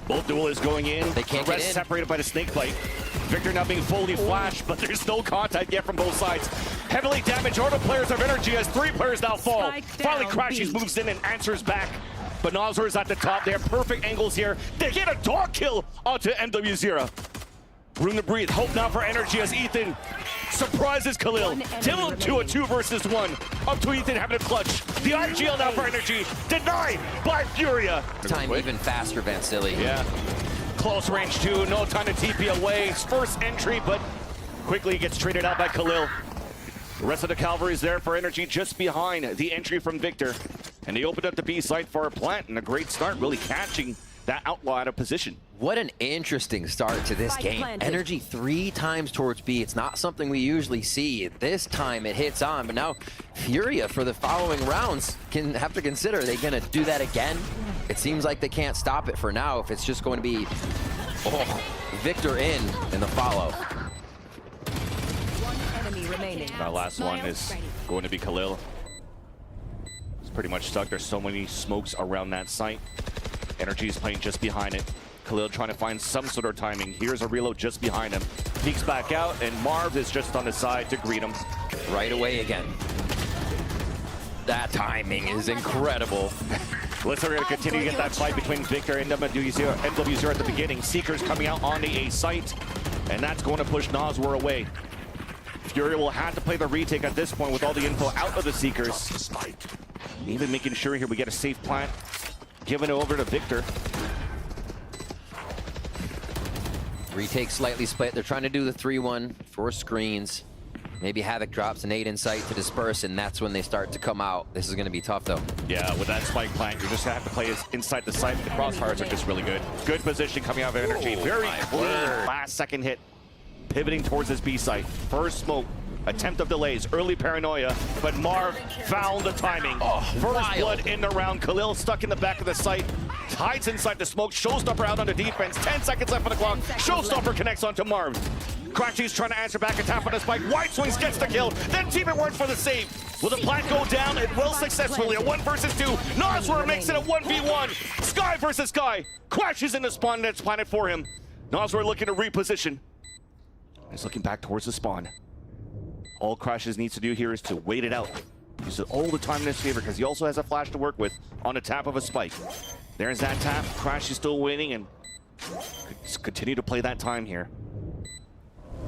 Both duelists going in. They can't the get rest in. Separated by the snake bite. Victor now being fully flashed, but there's no contact yet from both sides. Heavily damaged auto players of NRG as 3 players now fall. Finally, Crashies moves in and answers back. But Noswer is at the top. They have perfect angles here. They get a dog kill onto MW0. Room to breathe. Hope now for NRG as Ethan surprises Khalil. Dylan to a 2 versus 1. Up to Ethan having a clutch. The IGL now for NRG. Denied by FURIA. Time even faster, Vansili. Yeah. Close range 2. No time to TP away. First entry, but quickly gets traded out by Khalil. The rest of the cavalry is there for NRG just behind the entry from Victor. And they opened up the B site for a plant and a great start, really catching that outlaw out of position. What an interesting start to this game. NRG 3 times towards B. It's not something we usually see. This time it hits on, but now FURIA for the following rounds can have to consider, are they gonna do that again? It seems like they can't stop it for now if it's just going to be Victor in the follow. One enemy remaining. That last one is going to be Khalil. It's pretty much stuck. There's so many smokes around that site. NRG is playing just behind it. Khalil trying to find some sort of timing. Here's a reload just behind him. Peeks back out, and Marv is just on the side to greet him. Right away again. That timing is incredible. Looks like we're going to continue to get that fight between Victor and MW0 at the beginning. Seekers coming out on the A site, and that's going to push Noswer away. FURIA will have to play the retake at this point with all the info out of the Seekers. Even making sure here we get a safe plant. Giving it over to Victor. Retake slightly split. They're trying to do the 3-1 for screens. Maybe Havoc drops an 8 in sight to disperse, and that's when they start to come out. This is going to be tough, though. Yeah, with that spike plant, you just have to play inside the site. The crossfires are just really good. Good position coming out of NRG. Very clean. Last second hit. Pivoting towards this B site. First smoke. Attempt of delays, early paranoia, but Marv found the timing. First blood in the round. Khalil stuck in the back of the site, hides inside the smoke. Showstopper out on the defense. 10 seconds left on the clock. Showstopper connects onto Marv. Crashy's trying to answer back, a tap on the spike. White Swings gets the kill. Then Team It Works for the save. Will the plant go down? It will successfully. A 1 versus 2. Noswer makes it a 1v1. Sky versus Sky. Crashes in the spawn that's planted for him. Noswer looking to reposition. He's looking back towards the spawn. All Crashes needs to do here is to wait it out. Use it all the time in his favor because he also has a flash to work with on the tap of a spike. There's that tap. Crash is still waiting and continue to play that time here.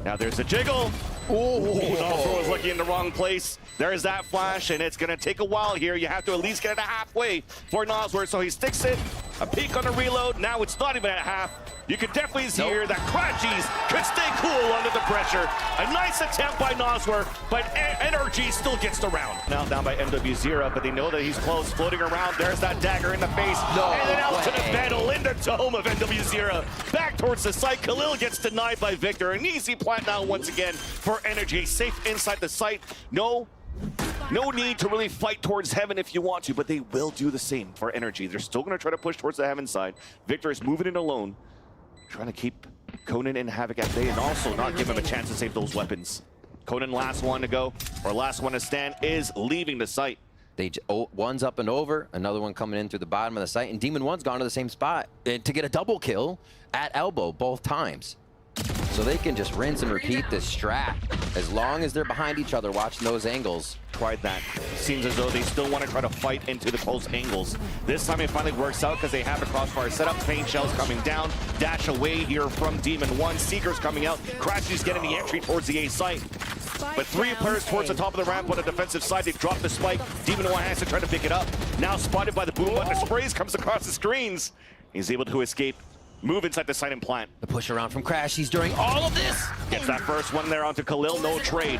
Now there's a jiggle. Noswer was looking in the wrong place. There's that flash, and it's going to take a while here. You have to at least get it halfway for Noswer, so he sticks it. A peek on the reload. Now it's not even at half. You can definitely see here that Crashies could stay cool under the pressure. A nice attempt by Noswer, but NRG still gets the round. Now down by MW0, but they know that he's close, floating around. There's that dagger in the face. And then out to the battle in the dome of MW0. Back towards the site. Khalil gets denied by Victor. An easy plant now once again for NRG. Safe inside the site. No need to really fight towards heaven if you want to, but they will do the same for NRG. They're still going to try to push towards the heaven side. Victor is moving in alone, trying to keep Conan and Havoc at bay and also not give him a chance to save those weapons. Conan, last one to go, or last one to stand, is leaving the site. One's up and over, another one coming in through the bottom of the site, and Demon One's gone to the same spot to get a double kill at elbow both times. So they can just rinse and repeat this strat as long as they're behind each other watching those angles. Tried that. Seems as though they still want to try to fight into the close angles. This time it finally works out because they have a crossfire set up. Pain shells coming down. Dash away here from Demon One. Seekers coming out. Crashy's getting the entry towards the A site. But 3 players towards the top of the ramp on the defensive side. They drop the spike. Demon One has to try to pick it up. Now spotted by the boom button. The sprays comes across the screens. He's able to escape. Move inside the site and plant. The push around from Crashies during all of this. Gets that first one there onto Khalil, no trade.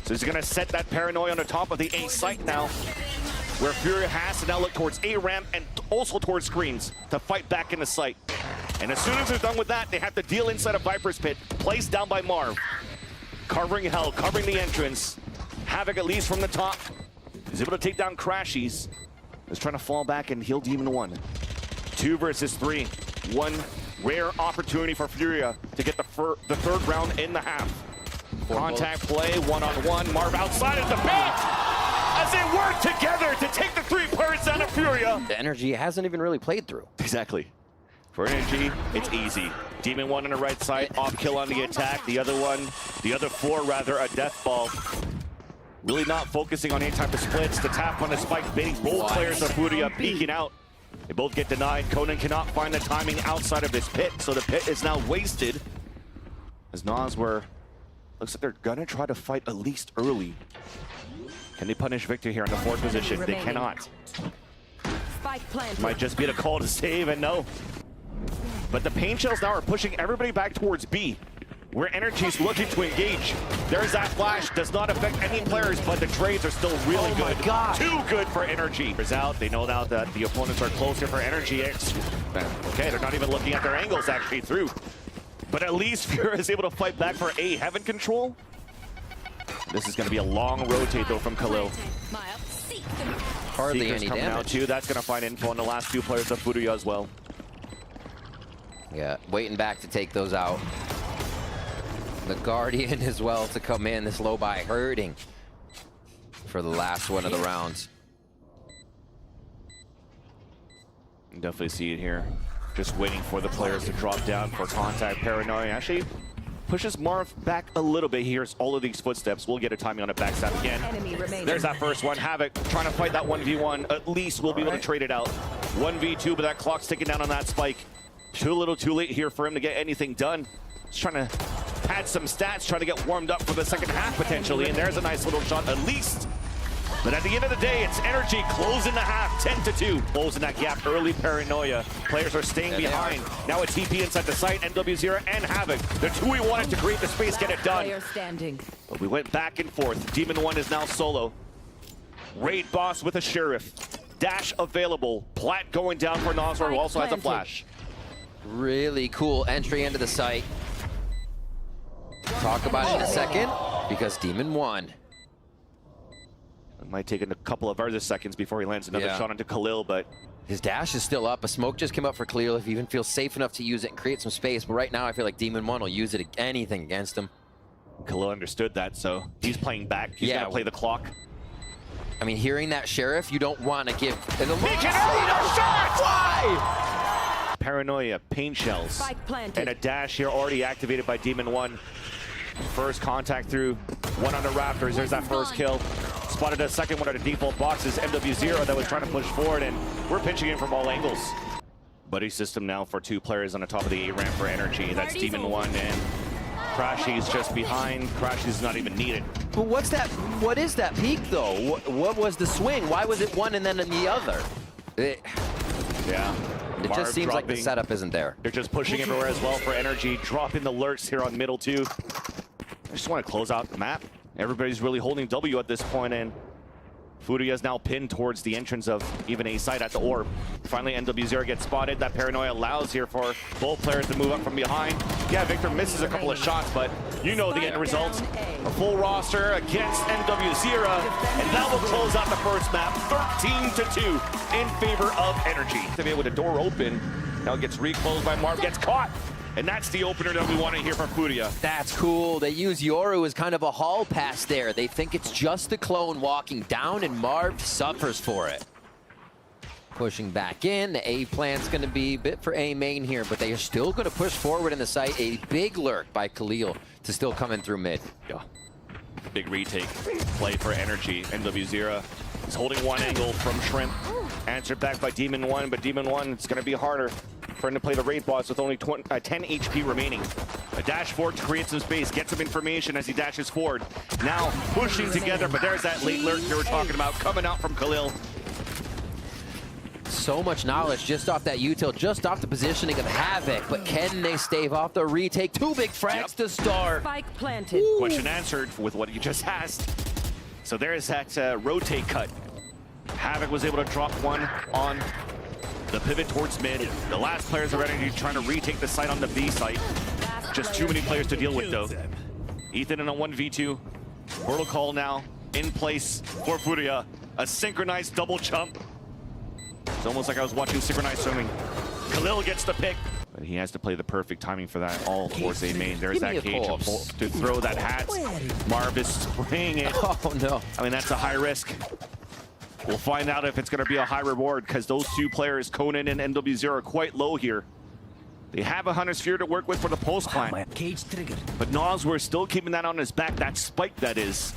So he's gonna set that paranoia on the top of the A site now, where FURIA has to now look towards A ramp and also towards screens to fight back in the site. And as soon as they're done with that, they have to deal inside a Viper's Pit, placed down by Marv. Covering hell, covering the entrance. Havoc at least from the top. He's able to take down Crashies. He's trying to fall back and heal Demon One. 2 versus 3. One rare opportunity for FURIA to get the third round in the half. Contact play, one-on-one. Marv outside of the paint as they work together to take the 3 players down of FURIA. The NRG hasn't even really played through. Exactly. For NRG, it's easy. Demon 1 on the right side, off kill on the attack. The other four rather, a death ball. Really not focusing on any type of splits. The tap on the spike, baiting both players of FURIA peeking out. They both get denied. Conan cannot find the timing outside of his pit, so the pit is now wasted. As Nas looks like they're gonna try to fight at least early. Can they punish Victor here in the fourth position? They cannot. Might just be the call to save, and no. But the Pain Shells now are pushing everybody back towards B, where NRG's looking to engage. There's that flash, does not affect any players, but the trades are still really good. Too good for NRG. Is out. They know now that the opponents are closer for NRG. Okay, they're not even looking at their angles actually through. But at least FURIA is able to fight back for A, Heaven control. This is going to be a long rotate though from Khalil. Hardly Seeker's any coming damage. out too. That's going to find info on the last two players of FURIA as well. Yeah, waiting back to take those out. The Guardian as well to come in. This low buy hurting for the last one of the rounds. You can definitely see it here. Just waiting for the players to drop down for contact. Paranoia actually pushes Marv back a little bit. He hears all of these footsteps. We'll get a timing on the backstab again. There's that first one. Havoc trying to fight that 1v1. At least we'll be able to trade it out. 1v2, but that clock's ticking down on that spike. Too little too late here for him to get anything done. He's trying to pad some stats, trying to get warmed up for the second half potentially, and there's a nice little shot at least. But at the end of the day, it's NRG closing the half, 10-2. Closing that gap early, Paranoia. Players are staying behind. Now a TP inside the site, NW0 and Havoc. The two we wanted to create the space, get it done. But we went back and forth. Demon 1 is now solo. Raid boss with a Sheriff. Dash available. Plat going down for Noswar, who also has a flash. Really cool entry into the site. Talk about it in a second, because Demon 1. It might take a couple of other seconds before he lands another shot onto Khalil, but his dash is still up. A smoke just came up for Khalil if he even feels safe enough to use it and create some space. But right now, I feel like Demon 1 will use it anything against him. Khalil understood that, so he's playing back. He's gonna play the clock. I mean, hearing that Sheriff, you don't want to give an shot! Why? Paranoia, Pain Shells, and a dash here already activated by Demon 1. First contact through, one on the Raptors. There's that first kill. Spotted a second one at the default boxes. MW0 that was trying to push forward, and we're pitching in from all angles. Buddy system now for two players on the top of the A ramp for NRG. That's Demon 1 and Crashy's just behind. Crashy's not even needed. But what's that? What is that peak though? What was the swing? Why was it one and then the other? It just seems like the setup isn't there. They're just pushing everywhere as well for NRG. Dropping the lurks here on middle too. I just want to close out the map. Everybody's really holding W at this point, and FURIA is now pinned towards the entrance of even A side at the orb. Finally, NW0 gets spotted. That Paranoia allows here for both players to move up from behind. Yeah, Victor misses a couple of shots, but you know the end result. A full roster against NW0, and that will close out the first map, 13-2 in favor of NRG. To be with the door open, now it gets reclosed by Marv, gets caught. And that's the opener that we want to hear from FURIA. That's cool. They use Yoru as kind of a hall pass there. They think it's just the clone walking down, and Marv suffers for it. Pushing back in. The A plant's going to be a bit for A main here, but they are still going to push forward in the site. A big lurk by Khalil to still come in through mid. Yeah. Big retake play for NRG. NW0 is holding one angle from Shrimp. Answered back by Demon 1, but Demon 1, it's going to be harder for him to play the raid boss with only 10 HP remaining. A dash forward to create some space, get some information as he dashes forward. Now pushing together, but there's that late lurk you were talking about coming out from Khalil. So much knowledge just off that util, just off the positioning of Havoc, but can they stave off the retake? Two big frags to start. Spike planted. Question answered with what you just asked. So there's that rotate cut. Havoc was able to drop one on the pivot towards mid. The last players are ready to trying to retake the site on the B site. Just too many players to deal with though. Ethan in a 1v2. Portal call now in place for FURIA. A synchronized double jump. It's almost like I was watching synchronized swimming. Khalil gets the pick. But he has to play the perfect timing for that all towards A main. There's that cage to throw that hat. Marv is spraying it. Oh no. I mean, that's a high risk. We'll find out if it's going to be a high reward because those two players, Conan and NW0, are quite low here. They have a Hunter's Fury to work with for the post plant. Cage triggered. But Noswer still keeping that on his back. That spike, that is,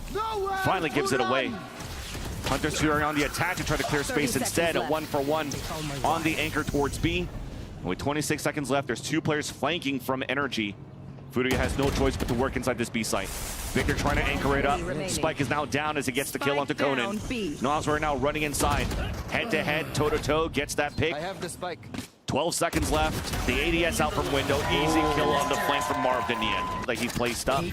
finally gives it away. Hunter's Fury on the attack to try to clear space instead. A 1-for-1 on the anchor towards B. And with 26 seconds left, there's 2 players flanking from NRG. FURIA has no choice but to work inside this B site. Victor trying to anchor it up. Spike is now down as he gets the kill onto Conan. Noswer now running inside. Head-to-head, toe-to-toe, gets that pick. I have the spike. 12 seconds left. The ADS out from window. Easy kill on the flank from Marv in the end. Like he placed up.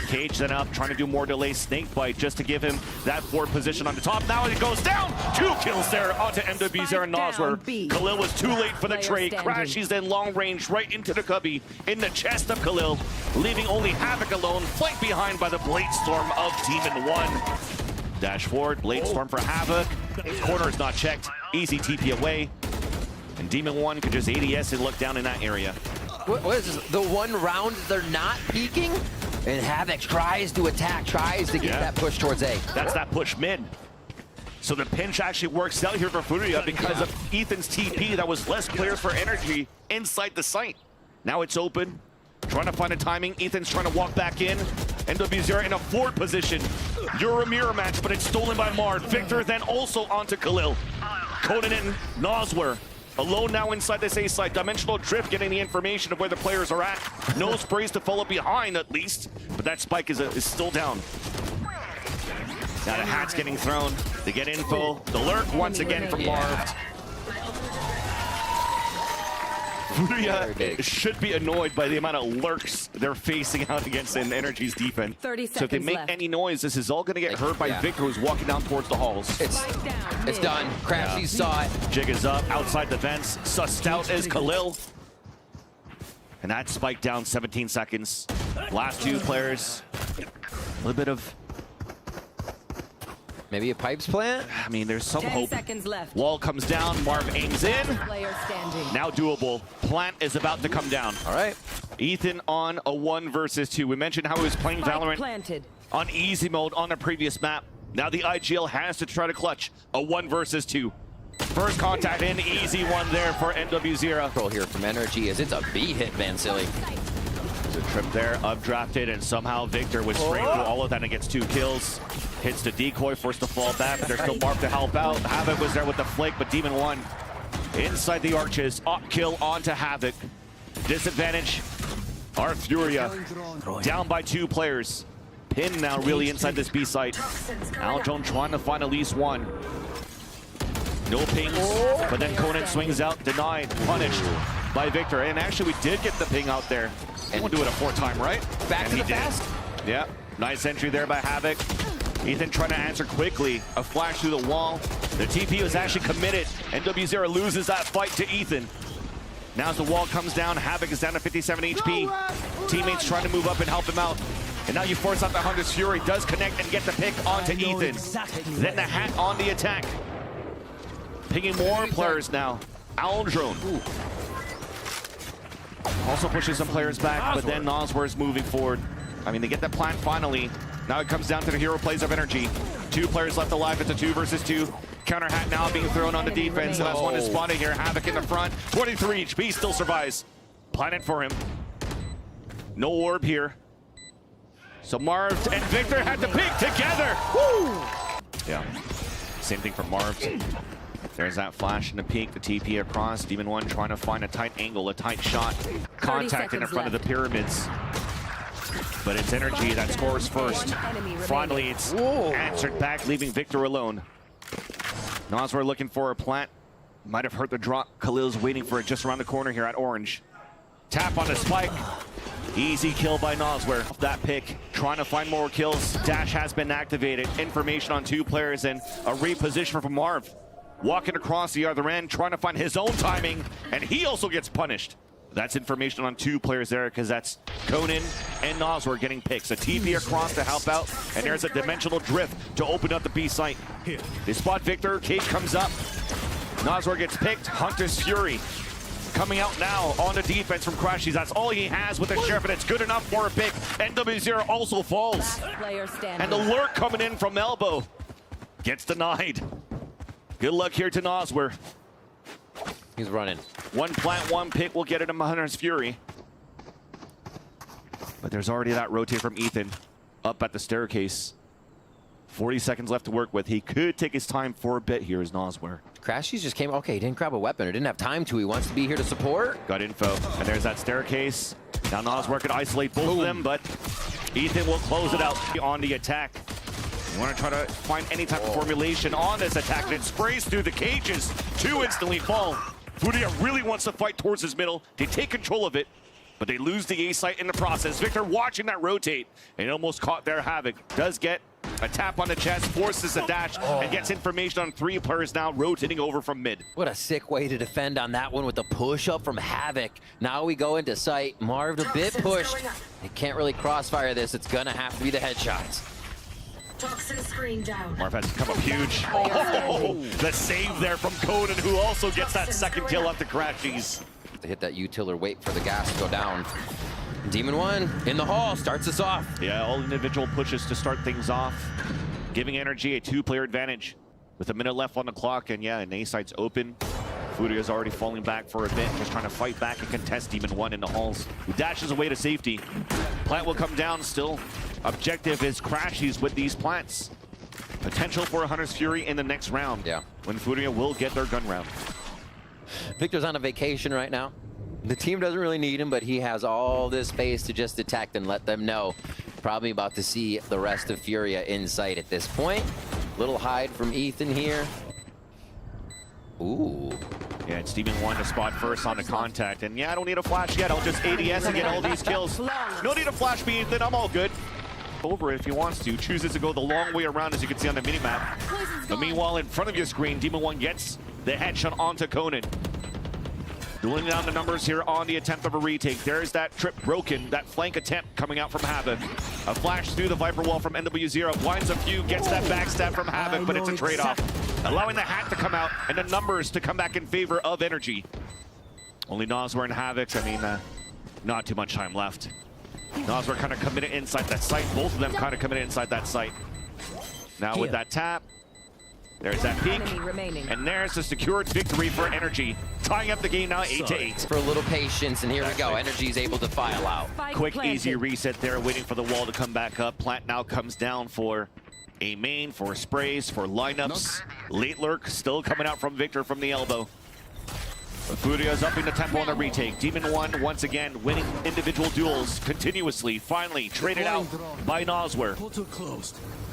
Cage then up, trying to do more delay snake bite just to give him that forward position on the top. Now it goes down. 2 kills there onto MWZ and Noswer. Khalil was too late for the trade. Crashes in long range right into the cubby in the chest of Khalil, leaving only Havoc alone, flanked behind by the Blade Storm of Team in 1. Dash forward, Blade Storm for Havoc. Corner is not checked. Easy TP away. And Demon 1 could just ADS and look down in that area. What is this? The one round they're not peeking? And Havoc tries to attack, tries to get that push towards A. That's that push mid. So the pinch actually works out here for FURIA because of Ethan's TP. That was less players for NRG inside the site. Now it's open. Trying to find a timing. Ethan's trying to walk back in. NWZ in a forward position. You're a mirror match, but it's stolen by Marv. Victor then also onto Khalil. Conan and Noswer. Alone now inside this A site. Dimensional drift getting the information of where the players are at. No sprays to follow behind at least. But that spike is still down. Now the hat's getting thrown. They get info. The lurk once again from Marv. FURIA should be annoyed by the amount of lurks they're facing out against in NRG's defense. 30 so if they make any noise, this is all going to get hurt by Victor, who's walking down towards the halls. It's done. Crafty saw it. Jig is up outside the vents. Sussed out is Khalil. And that spike down 17 seconds. Last 2 players. A little bit of... Maybe a pipes plant? I mean, there's some 10 hope. seconds left. Wall comes down. Marv aims in. Player standing. Now doable. Plant is about to come down. All right. Ethan on a 1 versus 2. We mentioned how he was playing Valorant on easy mode on the previous map. Now the IGL has to try to clutch a 1 versus 2. First contact in, easy one there for NWZ. Control here from NRG as it's a B hit, Van Silly. There's a trip there, updrafted, and somehow Victor was spraying through all of that and gets 2 kills. Hits the decoy, forced to fall back, but there's still Marv to help out. Havoc was there with the flake, but Demon 1 inside the arches. Up kill onto Havoc. Disadvantage, our FURIA down by 2 players. Pin now really inside this B site. Aljon trying to find at least 1. No pings, but then Conan swings out, denied, punished by Victor. And actually we did get the ping out there. And we'll do it a 4th time, right? Back to the fast. Yeah, nice entry there by Havoc. Ethan trying to answer quickly. A flash through the wall. The TP was actually committed. NWZ loses that fight to Ethan. Now as the wall comes down, Havoc is down to 57 HP. Teammates trying to move up and help him out. And now you force out the Hunter's Fury. Does connect and get the pick onto Ethan. Then the hat on the attack. Pinging more players now. Aljon. Also pushes some players back, but then Noswer is moving forward. I mean, they get the plant finally. Now it comes down to the hero plays of NRG. 2 players left alive. It's a 2 versus 2. Counter hat now being thrown on the defense. Last one is spotted here. Havoc in the front. 23 HP, still survives. Planet for him. No orb here. So Marv and Victor had to pick together. Woo! Yeah, same thing for Marv. There's that flash and the peek, the TP across. Demon 1 trying to find a tight angle, a tight shot. Contact in front of the pyramids. But it's NRG that scores first. Finally, it's answered back, leaving Victor alone. Noswer looking for a plant. Might have hurt the drop. Khalil's waiting for it just around the corner here at Orange. Tap on the spike. Easy kill by Noswer. That pick, trying to find more kills. Dash has been activated. Information on 2 players and a reposition from Marv. Walking across the other end, trying to find his own timing, and he also gets punished. That's information on 2 players there, because that's Conan and Noswer getting picks. A TP across to help out, and there's a dimensional drift to open up the B site. They spot Victor, Cage comes up. Noswer gets picked, Hunter's Fury. Coming out now on the defense from Crashies. That's all he has with the Sheriff, and it's good enough for a pick. NWZ also falls. And the lurk coming in from elbow. Gets denied. Good luck here to Noswer. He's running. One plant, one pick will get it him Hunter's Fury. But there's already that rotate from Ethan up at the staircase. 40 seconds left to work with. He could take his time for a bit here as Nosware. Crashies just came. Okay, he didn't grab a weapon or didn't have time to. He wants to be here to support. Got info. And there's that staircase. Now Nosware could isolate both of them, but Ethan will close it out on the attack. You want to try to find any type of formulation on this attack, and it sprays through the cages. Two instantly fall. FURIA really wants to fight towards his middle. They take control of it, but they lose the A site in the process. Victor watching that rotate, and almost caught their Havoc. Does get a tap on the chest, forces a dash, and gets information on 3 players now rotating over from mid. What a sick way to defend on that one with the push-up from Havoc. Now we go into sight. Marv a bit pushed. They can't really crossfire this. It's going to have to be the headshots. Toxin screen down. Marv has come up huge. Oh, the save there from Conan, who also gets that second kill up to Crashies. To hit that util or wait for the gas to go down. Demon 1 in the hall starts us off. Yeah, all individual pushes to start things off, giving NRG a 2-player advantage with a minute left on the clock. And yeah, an A site's open. FURIA's already falling back for a bit, just trying to fight back and contest Demon 1 in the halls, who dashes away to safety. Plant will come down still. Objective is Crashies with these plants. Potential for a Hunter's Fury in the next round. Yeah. When FURIA will get their gun round. Victor's on a vacation right now. The team doesn't really need him, but he has all this space to just detect and let them know. Probably about to see the rest of FURIA in sight at this point. Little hide from Ethan here. Ooh. Yeah, it's Demon 1 to spot first on the contact. And yeah, I don't need a flash yet. I'll just ADS and get all these kills. No need to flash me, Ethan. I'm all good. Over it if he wants to. Chooses to go the long way around, as you can see on the minimap. But meanwhile, in front of your screen, Demon 1 gets the headshot onto Conan. Dueling down the numbers here on the attempt of a retake. There's that trip broken, that flank attempt coming out from Havoc. A flash through the Viper wall from NW0. Blinds a few, gets that backstab from Havoc, but it's a trade-off. Allowing the hat to come out and the numbers to come back in favor of NRG. Only Nosware and Havoc, I mean, not too much time left. Nosware kind of committed inside that site. Both of them kind of committed inside that site. Now with that tap, there's that peek, and there's the secured victory for NRG. Tying up the game now 8-8. For a little patience, and here we go. NRG's able to file out. Quick, easy reset there, waiting for the wall to come back up. Plant now comes down for a main, for sprays, for lineups. Late lurk still coming out from Victor from the elbow. FURIA's upping the tempo on the retake. Demon 1 once again winning individual duels continuously. Finally traded out by Nosware.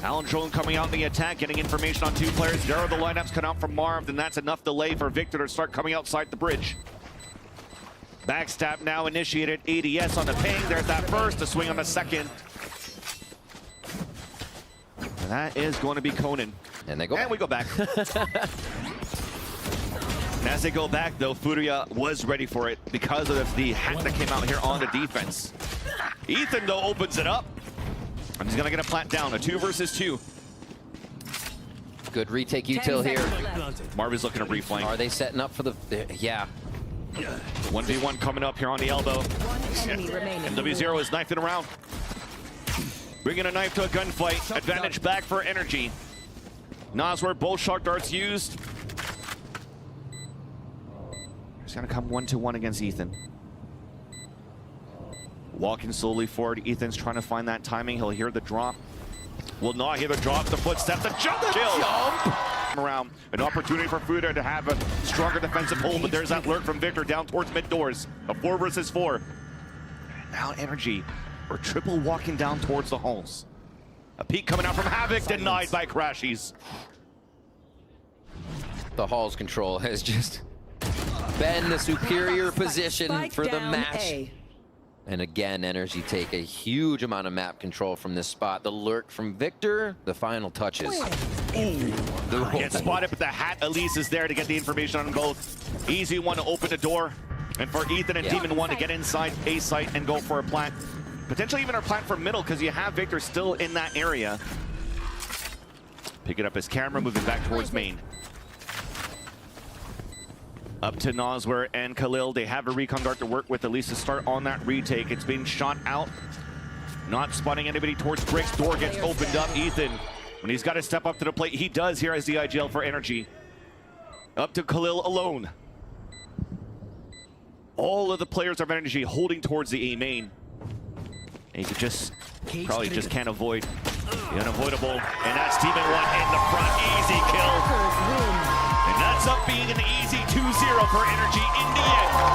Alan Drone coming out in the attack, getting information on 2 players. There are the lineups cut out from Marv, and that's enough delay for Victor to start coming outside the bridge. Backstab now initiated. ADS on the ping. There's that first, a swing on the second. And that is going to be Conan. And they go. And we go back. And as they go back, though, FURIA was ready for it because of the hack that came out here on the defense. Ethan, though, opens it up. And he's going to get a plant down, a 2 versus 2. Good retake util here. Marv is looking to reflank. Are they setting up for the... yeah. 1v1 coming up here on the elbow. And W0 is knifing around. Bringing a knife to a gunfight. Advantage back for NRG. Nosware, both shock darts used. He's going to come 1-1 against Ethan. Walking slowly forward. Ethan's trying to find that timing. He'll hear the drop. Will not hear the drop, the footstep, the jump kill! Around. An opportunity for FURIA to have a stronger defensive hold, but there's that lurk from Victor down towards mid doors. A 4 versus 4. Now NRG are triple walking down towards the halls. A peek coming out from Havoc, denied by Crashies. The Hall's control has just been the superior position for the match. And again, NRG take a huge amount of map control from this spot. The lurk from Victor, the final touches. Gets spotted, but the hat at least is there to get the information on both. Easy one to open the door. And for Ethan and Demon 1 to get inside A site and go for a plant. Potentially even a plant for middle, because you have Victor still in that area. Picking up his camera, moving back towards main. Up to Nosware and Khalil. They have a recon dart to work with, at least to start on that retake. It's been shot out. Not spotting anybody towards bricks. Door gets opened up. Ethan, when he's got to step up to the plate, he does here as the IGL for NRG. Up to Khalil alone. all of the players of NRG holding towards the A main. And you just probably just can't avoid the unavoidable. And that's Demon 1 in the front. Easy kill. And that's up being an easy 2-0 for NRG in the end.